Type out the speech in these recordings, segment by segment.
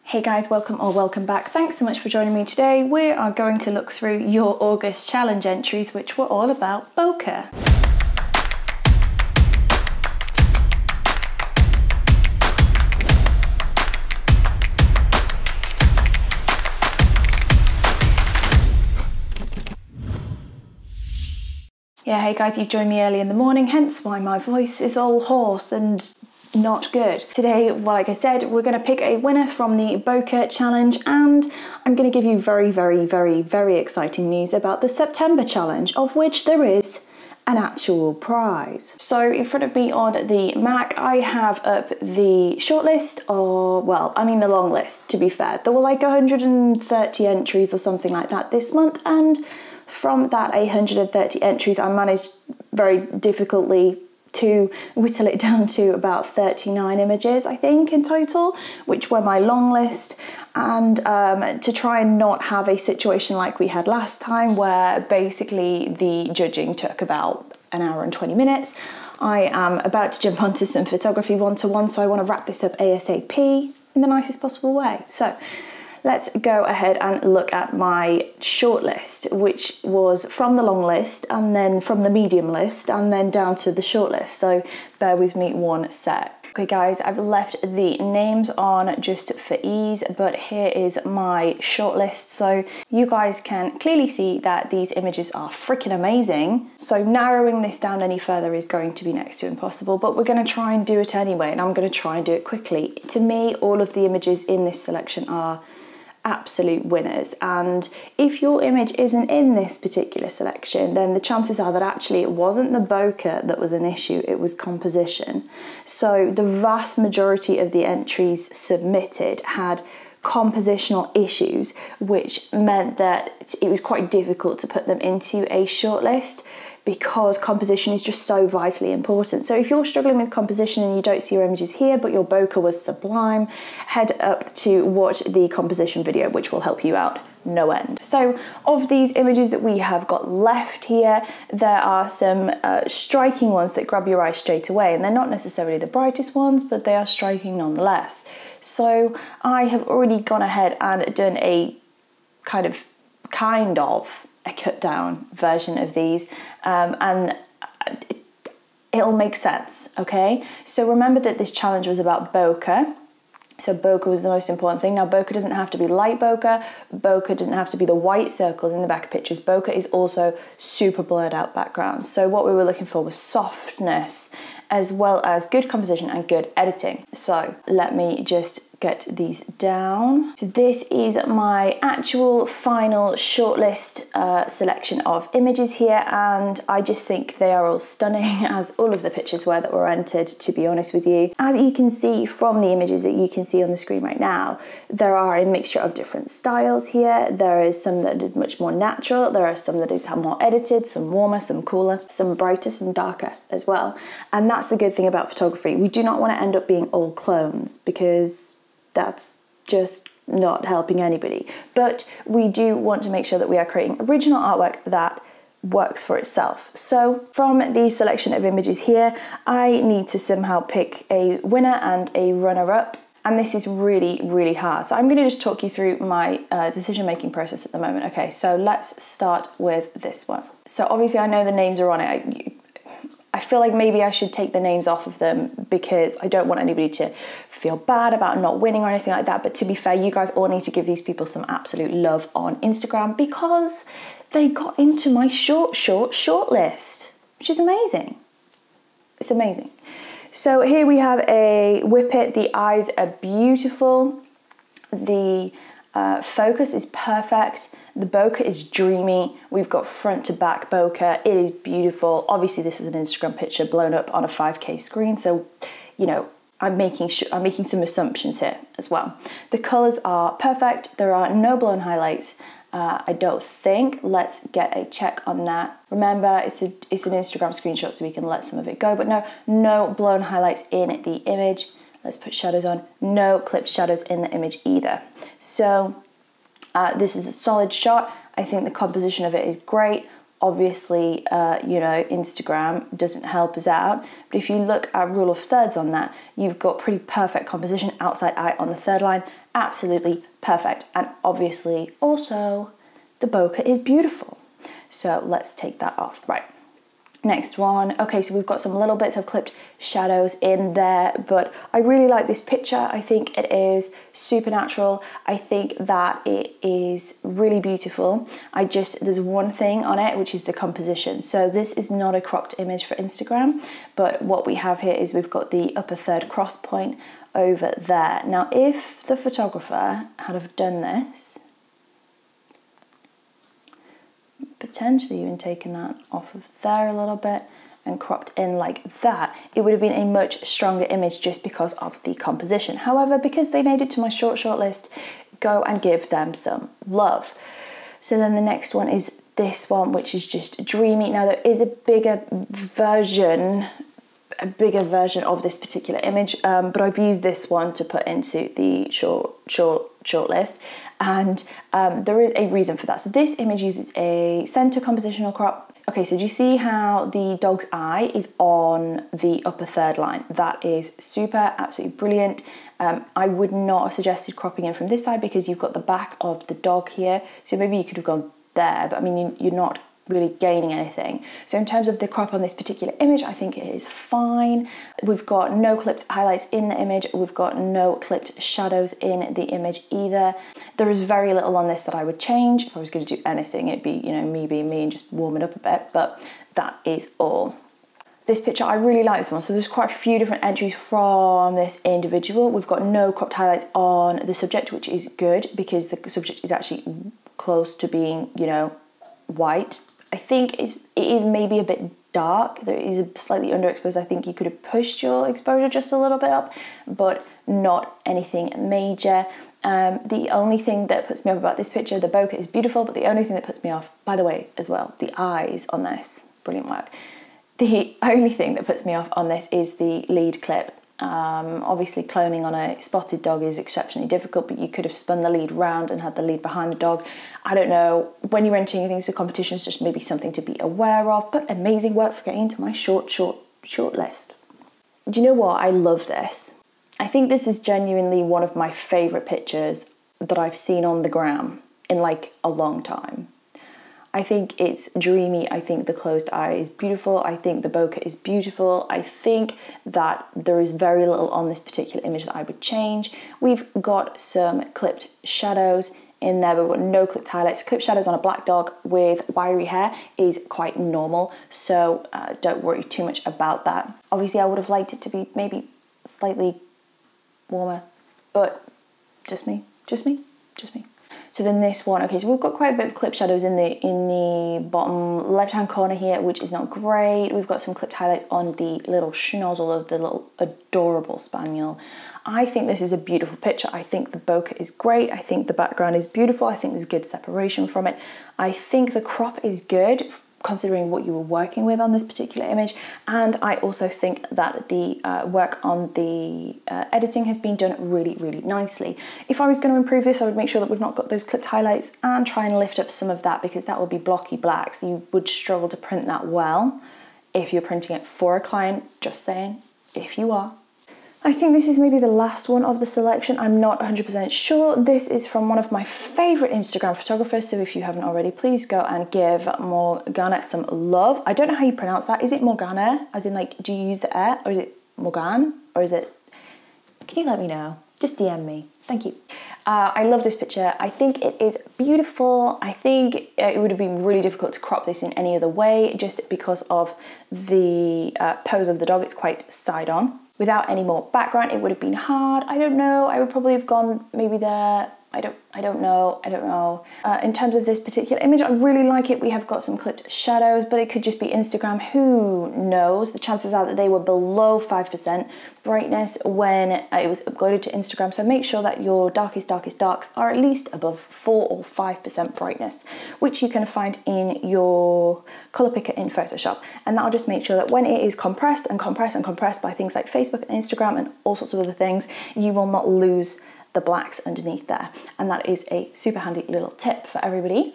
Hey guys, welcome back. Thanks so much for joining me today. We are going to look through your August challenge entries, which were all about bokeh. Yeah, hey guys, you've joined me early in the morning, hence why my voice is all hoarse and not good. Today, well, like I said, we're going to pick a winner from the bokeh challenge, and I'm going to give you very exciting news about the September challenge, of which there is an actual prize. So in front of me on the Mac, I have up the shortlist, or well, I mean the long list, to be fair. There were like 130 entries or something like that this month, and from that 130 entries, I managed very difficultly to whittle it down to about 39 images, I think, in total, which were my long list. And to try and not have a situation like we had last time, where basically the judging took about an hour and 20 minutes, I am about to jump onto some photography one-to-one, so I want to wrap this up ASAP in the nicest possible way. So let's go ahead and look at my shortlist, which was from the long list and then from the medium list and then down to the shortlist. So bear with me one sec. Okay guys, I've left the names on just for ease, but here is my shortlist. So you guys can clearly see that these images are freaking amazing. So narrowing this down any further is going to be next to impossible, but we're going to try and do it anyway, and I'm going to try and do it quickly. To me, all of the images in this selection are absolute winners, and if your image isn't in this particular selection, then the chances are that actually it wasn't the bokeh that was an issue, it was composition. So the vast majority of the entries submitted had compositional issues, which meant that it was quite difficult to put them into a shortlist, because composition is just so vitally important. So if you're struggling with composition and you don't see your images here, but your bokeh was sublime, head up to watch the composition video, which will help you out no end. So of these images that we have got left here, there are some striking ones that grab your eye straight away, and they're not necessarily the brightest ones, but they are striking nonetheless. So I have already gone ahead and done a kind of a cut down version of these, and it'll make sense, okay? So remember that this challenge was about bokeh. So bokeh was the most important thing. Now bokeh doesn't have to be light bokeh. Bokeh doesn't have to be the white circles in the back of pictures. Bokeh is also super blurred out backgrounds. So what we were looking for was softness, as well as good composition and good editing. So let me just get these down. So this is my actual final shortlist selection of images here, and I just think they are all stunning, as all of the pictures were that were entered, to be honest with you. As you can see from the images that you can see on the screen right now, there are a mixture of different styles here. There is some that are much more natural, there are some that is more edited, some warmer, some cooler, some brighter, some darker as well. And that's the good thing about photography. We do not want to end up being all clones, because that's just not helping anybody. But we do want to make sure that we are creating original artwork that works for itself. So from the selection of images here, I need to somehow pick a winner and a runner-up. And this is really hard. So I'm going to just talk you through my decision-making process at the moment. Okay, so let's start with this one. So obviously I know the names are on it. I feel like maybe I should take the names off of them, because I don't want anybody to feel bad about not winning or anything like that. But to be fair, you guys all need to give these people some absolute love on Instagram, because they got into my shortlist, which is amazing. It's amazing. So here we have a whippet. The eyes are beautiful. The focus is perfect. The bokeh is dreamy. We've got front to back bokeh. It is beautiful. Obviously this is an Instagram picture blown up on a 5K screen, so you know, I'm making some assumptions here as well. The colors are perfect. There are no blown highlights, I don't think. Let's get a check on that. Remember, it's an Instagram screenshot, so we can let some of it go, but no blown highlights in the image. Let's put shadows on. No clipped shadows in the image either. So this is a solid shot. I think the composition of it is great. Obviously, you know, Instagram doesn't help us out, but if you look at rule of thirds on that, you've got pretty perfect composition, outside eye on the third line, absolutely perfect. And obviously also the bokeh is beautiful. So let's take that off. Right. Next one. Okay, so we've got some little bits of clipped shadows in there, but I really like this picture. I think it is super natural. I think that it is really beautiful. There's one thing on it, which is the composition. So this is not a cropped image for Instagram, but what we have here is we've got the upper third cross point over there. Now, if the photographer had have done this, potentially even taken that off of there a little bit and cropped in like that, it would have been a much stronger image just because of the composition. However, because they made it to my shortlist, go and give them some love. So then the next one is this one, which is just dreamy. Now there is a bigger version of this particular image, but I've used this one to put into the shortlist, and there is a reason for that. So this image uses a center compositional crop. Okay, so do you see how the dog's eye is on the upper third line? That is super, absolutely brilliant. I would not have suggested cropping in from this side because you've got the back of the dog here, so maybe you could have gone there, but I mean, you're not really gaining anything. So in terms of the crop on this particular image, I think it is fine. We've got no clipped highlights in the image. We've got no clipped shadows in the image either. There is very little on this that I would change. If I was going to do anything, it'd be, you know, me being me and just warm it up a bit, but that is all. This picture, I really like this one. So there's quite a few different entries from this individual. We've got no cropped highlights on the subject, which is good because the subject is actually close to being, you know, white. I think it is maybe a bit dark. There is a slightly underexposed. I think you could have pushed your exposure just a little bit up, but not anything major. The only thing that puts me off about this picture, the bokeh is beautiful, but the only thing that puts me off, by the way, as well, the eyes on this, brilliant work. The only thing that puts me off on this is the lead clip. Obviously cloning on a spotted dog is exceptionally difficult, but you could have spun the lead round and had the lead behind the dog. I don't know, when you're entering things for competitions, just maybe something to be aware of, but amazing work for getting into my short list. Do you know what? I love this. I think this is genuinely one of my favourite pictures that I've seen on the gram in like a long time. I think it's dreamy. I think the closed eye is beautiful. I think the bokeh is beautiful. I think that there is very little on this particular image that I would change. We've got some clipped shadows in there, but we've got no clipped highlights. Clipped shadows on a black dog with wiry hair is quite normal, so don't worry too much about that. Obviously, I would have liked it to be maybe slightly warmer, but just me. So then this one, okay, so we've got quite a bit of clipped shadows in the bottom left-hand corner here, which is not great. We've got some clipped highlights on the little schnozzle of the little adorable spaniel. I think this is a beautiful picture. I think the bokeh is great. I think the background is beautiful. I think there's good separation from it. I think the crop is good, considering what you were working with on this particular image, and I also think that the work on the editing has been done really, really nicely. If I was going to improve this, I would make sure that we've not got those clipped highlights and try and lift up some of that, because that would be blocky black, so you would struggle to print that well if you're printing it for a client. Just saying, if you are. I think this is maybe the last one of the selection. I'm not 100% sure. This is from one of my favorite Instagram photographers, so if you haven't already, please go and give Morgana some love. I don't know how you pronounce that. Is it Morgana, as in like, do you use the air, or is it Morgan, or is it, can you let me know? Just DM me, thank you. I love this picture. I think it is beautiful. I think it would have been really difficult to crop this in any other way, just because of the pose of the dog. It's quite side on. Without any more background, it would have been hard. I don't know. I would probably have gone maybe there. I don't know. In terms of this particular image, I really like it. We have got some clipped shadows, but it could just be Instagram. Who knows? The chances are that they were below 5% brightness when it was uploaded to Instagram. So make sure that your darkest darks are at least above 4 or 5% brightness, which you can find in your color picker in Photoshop. And that'll just make sure that when it is compressed by things like Facebook and Instagram and all sorts of other things, you will not lose the blacks underneath there, and that is a super handy little tip for everybody.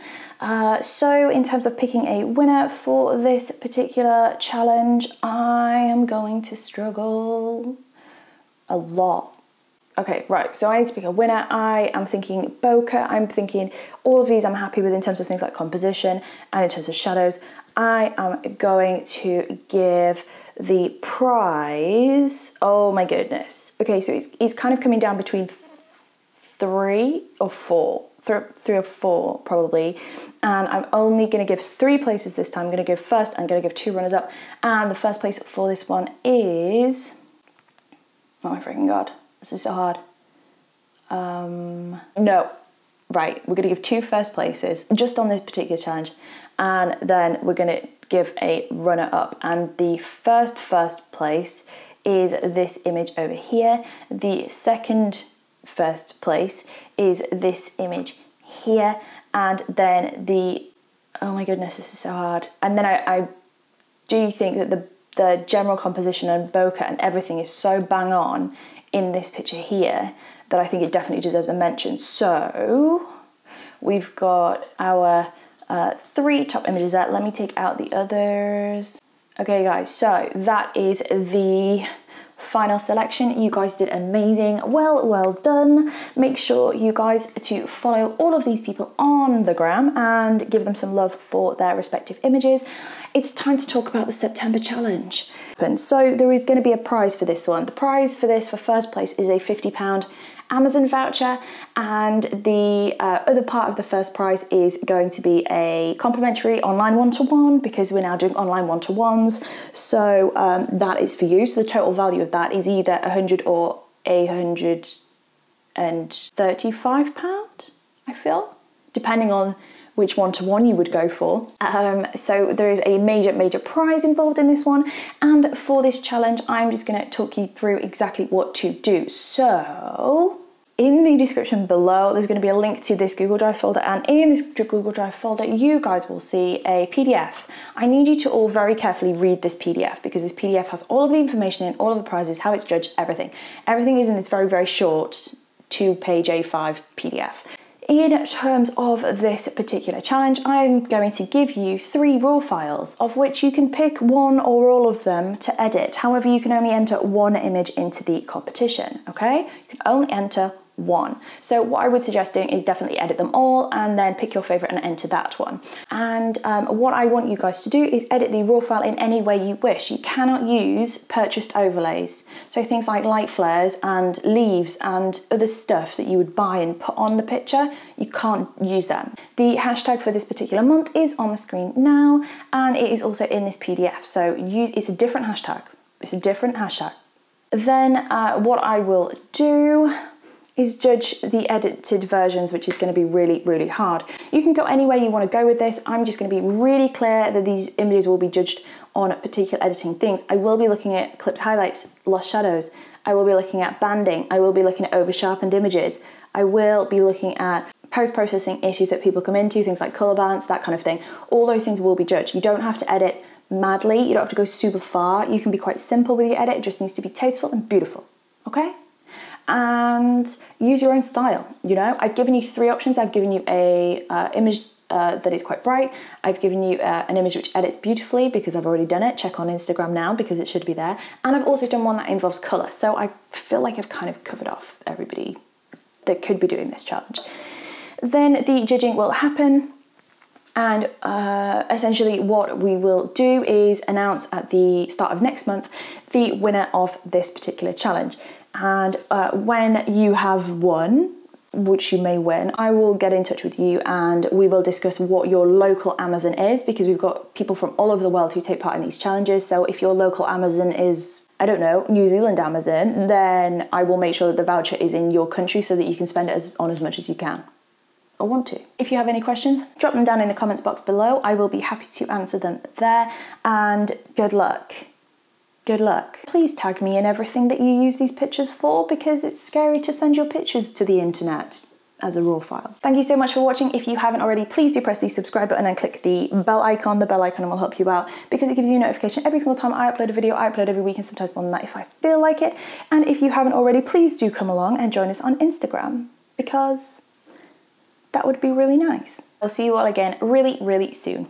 So in terms of picking a winner for this particular challenge, I am going to struggle a lot Okay, right, so I need to pick a winner. I am thinking Bokeh. I'm thinking all of these I'm happy with in terms of things like composition and in terms of shadows. I am going to give the prize, oh my goodness. Okay, so it's kind of coming down between 3 or 4. 3 or 4 probably, and I'm only going to give 3 places this time. I'm going to give first, I'm going to give 2 runners up, and the first place for this one is, oh my freaking god, this is so hard. No, right, we're going to give 2 first places just on this particular challenge, and then we're going to give a runner up, and the first place is this image over here. The second first place is this image here, and then the, oh my goodness, this is so hard. And then I do think that the general composition and bokeh and everything is so bang on in this picture here that I think it definitely deserves a mention. So we've got our 3 top images there. Let me take out the others. Okay guys, so that is the final selection. You guys did amazing. Well done. Make sure you guys to follow all of these people on the gram and give them some love for their respective images. It's time to talk about the September challenge. So there is going to be a prize for this one. The prize for this, for first place, is a £50 Amazon voucher, and the other part of the first prize is going to be a complimentary online one-to-one, because we're now doing online one-to-ones. So that is for you. So the total value of that is either £100 or £135, I feel, depending on which one-to-one you would go for. So there is a major prize involved in this one, and for this challenge I'm just going to talk you through exactly what to do. So in the description below there's going to be a link to this Google Drive folder, and in this Google Drive folder you guys will see a PDF. I need you to all very carefully read this PDF, because this PDF has all of the information in, all of the prizes, how it's judged, everything. Everything is in this very short 2-page A5 PDF. In terms of this particular challenge, I'm going to give you 3 raw files, of which you can pick one or all of them to edit. However, you can only enter 1 image into the competition, okay? You can only enter 1. So what I would suggest doing is definitely edit them all and then pick your favorite and enter that one. And what I want you guys to do is edit the raw file in any way you wish. You cannot use purchased overlays. So things like light flares and leaves and other stuff that you would buy and put on the picture, you can't use them. The hashtag for this particular month is on the screen now, and it is also in this PDF. So it's a different hashtag. It's a different hashtag. Then what I will do is judge the edited versions, which is going to be really hard. You can go any way you want to go with this. I'm just going to be really clear that these images will be judged on particular editing things. I will be looking at clipped highlights, lost shadows. I will be looking at banding. I will be looking at over sharpened images. I will be looking at post-processing issues that people come into, things like color balance, that kind of thing. All those things will be judged. You don't have to edit madly. You don't have to go super far. You can be quite simple with your edit. It just needs to be tasteful and beautiful, okay? And use your own style. You know, I've given you 3 options. I've given you a image that is quite bright. I've given you an image which edits beautifully, because I've already done it. Check on Instagram now, because it should be there. And I've also done one that involves color. So I feel like I've kind of covered off everybody that could be doing this challenge. Then the judging will happen, and essentially what we will do is announce at the start of next month the winner of this particular challenge. And when you have won, which you may win, I will get in touch with you and we will discuss what your local Amazon is, because we've got people from all over the world who take part in these challenges. So if your local Amazon is, I don't know, New Zealand Amazon, then I will make sure that the voucher is in your country so that you can spend it on as much as you can or want to. If you have any questions, drop them down in the comments box below. I will be happy to answer them there, and good luck. Good luck. Please tag me in everything that you use these pictures for, because it's scary to send your pictures to the internet as a raw file. Thank you so much for watching. If you haven't already, please do press the subscribe button and click the bell icon. The bell icon will help you out, because it gives you a notification every single time I upload a video. I upload every week, and sometimes more than that if I feel like it. And if you haven't already, please do come along and join us on Instagram, because that would be really nice. I'll see you all again really soon.